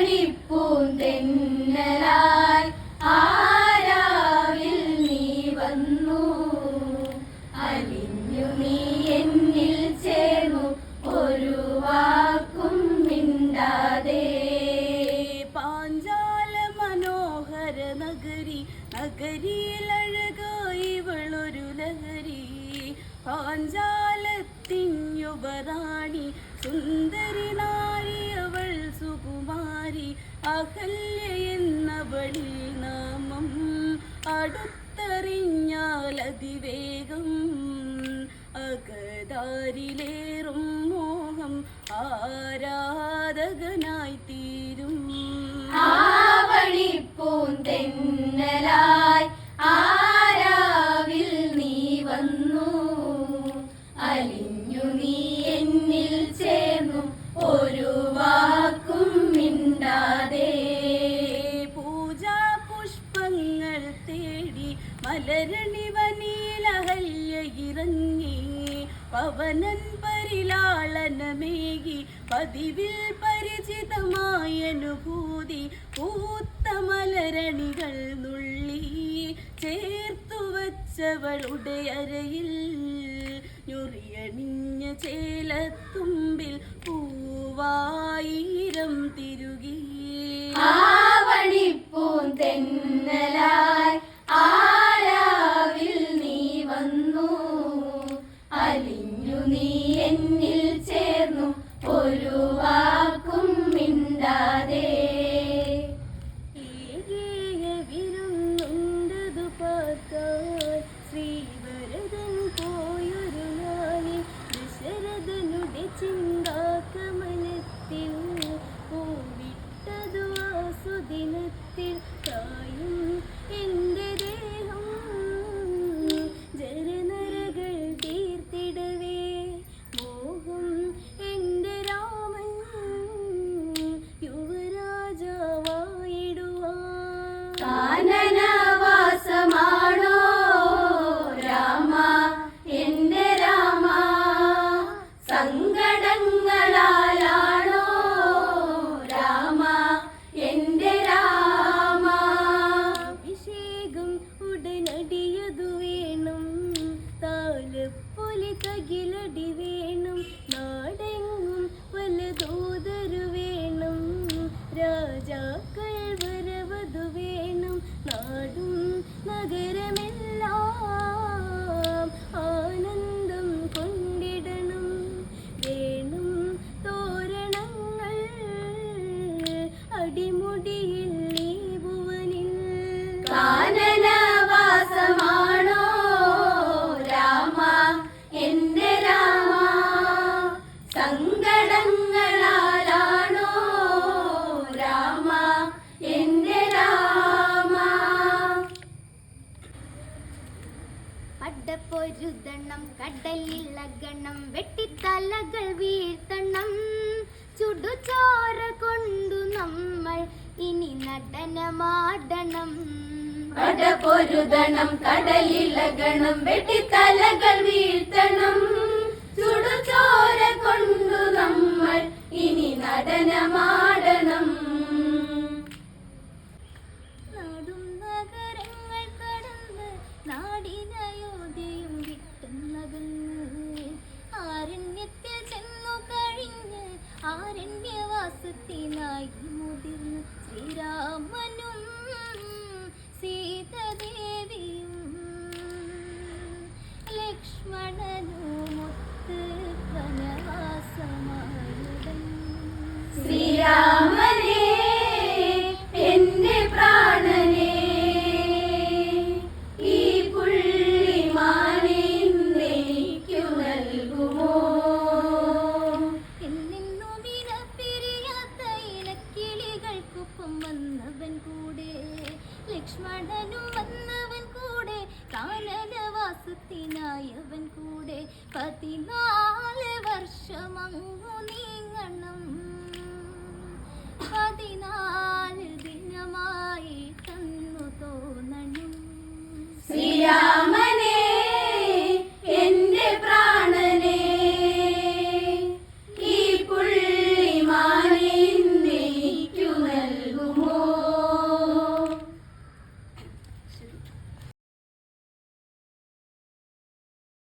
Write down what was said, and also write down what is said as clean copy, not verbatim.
ആവണിപ്പൂന്തെന്നലായി ആരാവിൽ നീ വന്നു, അലിഞ്ഞു നീ എന്നിൽ ചേർന്നു ഒരു വാക്കും മിണ്ടാതെ. പാഞ്ചാല മനോഹര നഗരി, നഗരിയിലഴകായിവളൊരു ലഹരി. പാഞ്ചാലത്തിൻ യുവറാണി, സുന്ദരി നാരി അവൾ സുകുമാരി. അഹല്യ എന്നവളിൽ നാമം, അടുത്തറിഞ്ഞാൽ അതിവേഗം. അകതാരിലേറും മോഹം ആരാധകനായി തീരും. ആവണിപ്പൂന്തെന്നലായി ആരാവിൽ നീ വന്നു, അലിഞ്ഞു നീ എന്നിൽ ചേർന്നു ഒരു വാക്കും മിണ്ടാതെ. പൂജാ പുഷ്പങ്ങൾ തേടി മലരണി വനിലഹല്യ ഇറങ്ങി. പവനൻ പരിലാളനമേകി പതിവിൽ പരിചിതമായ അനുഭൂതി. പൂത്ത മലരണികൾ നുള്ളി ചേർത്തു വച്ചവളുടെ അരയിൽ. ഞൊറിയണിഞ്ഞ ചേലത്തുമ്പിൽ പൂവായിരം തിരുകി. ആവണിപ്പൂന്തെന്നലായി ആരാവിൽ നീ വന്നു, അലിഞ്ഞു നീ എന്നിൽ ചേർന്നു ഒരു വാക്കും മിണ്ടാതെ. വിരുന്നുണ്ടതു പാർക്കാൻ ശ്രീവരദൻ പോയൊരു നാളിൽ. ദശരഥനുടെ ചിന്താകമനത്തിൽ പൂവിട്ടതു ആസുദിനത്തിൽ. തായും എൻ്റെ ദേഹം ജരനരകൾ തീർത്തിടവേ. മോഹം എൻ്റെ രാമൻ യുവരാജാവായിടുവാൻ. കാനനവാസമാണോ രാമ എൻ്റെ രാമ, സങ്കടങ്ങളാലാണോ രാമ എൻ്റെ രാമ. അഭിഷേകം ഉടനടിയതു വേണം, താലപ്പൊലി തകിലടി വേണം. നാടെങ്ങും വലതോതരു വേണം, രാജാക്കൾ വരവതു വേണം. നാടും നഗരമെല്ലാം ആനന്ദം കൊണ്ടിടണം. വേണം തോരണങ്ങൾ അടിമുടിയിൽ ഈ ഭുവനിൽ. കാനനവാസമാണോ രാമ എൻ്റെ രാമ, സങ്കടങ്ങളാലാണോ രാമ എൻ്റെ രാമ. അടപ്പൊരുതണം കടലിളകണം, വെട്ടിത്തലകൾ വീഴ്ത്തണം. ചുടുചോര കൊണ്ടു നമ്മൾ ഇനി നടനമാടണം. അടപൊരുതണം കടലിളകണം, വെട്ടിത്തലകൾ വീഴ്ത്തണം. ചുടുചോര കൊണ്ടു നമ്മൾ ഇനി നടനമാടണം. നാടും നഗരങ്ങൾ കടന്ന് നാടിനയോധ്യയും വിട്ടുന്നകന്ന്. ആരണ്യത്തിൽ ചെന്നു കഴിഞ്ഞ് ആരണ്യവാസത്തിനായി മുതിർന്ന്. ശ്രീരാമനും സീതദേവിയും ലക്ഷ്മണനുമൊത്ത് വനവാസമായുടൻ. ശ്രീരാമനേ എന്റെ പ്രാണനേ, ഈ പുള്ളിമാനെ ഇന്നെനിക്കു നൽകുമോ. എന്നെന്നും ഇനപ്പിരിയാത്ത ഇനക്കിളികൾക്കൊപ്പം വന്നവൻ കൂടെ, ലക്ഷ്മണനും വന്നവൻ കൂടെ, കാനനവാസത്തിനായവൻ കൂടെ. 14 വർഷമങ്ങു നീ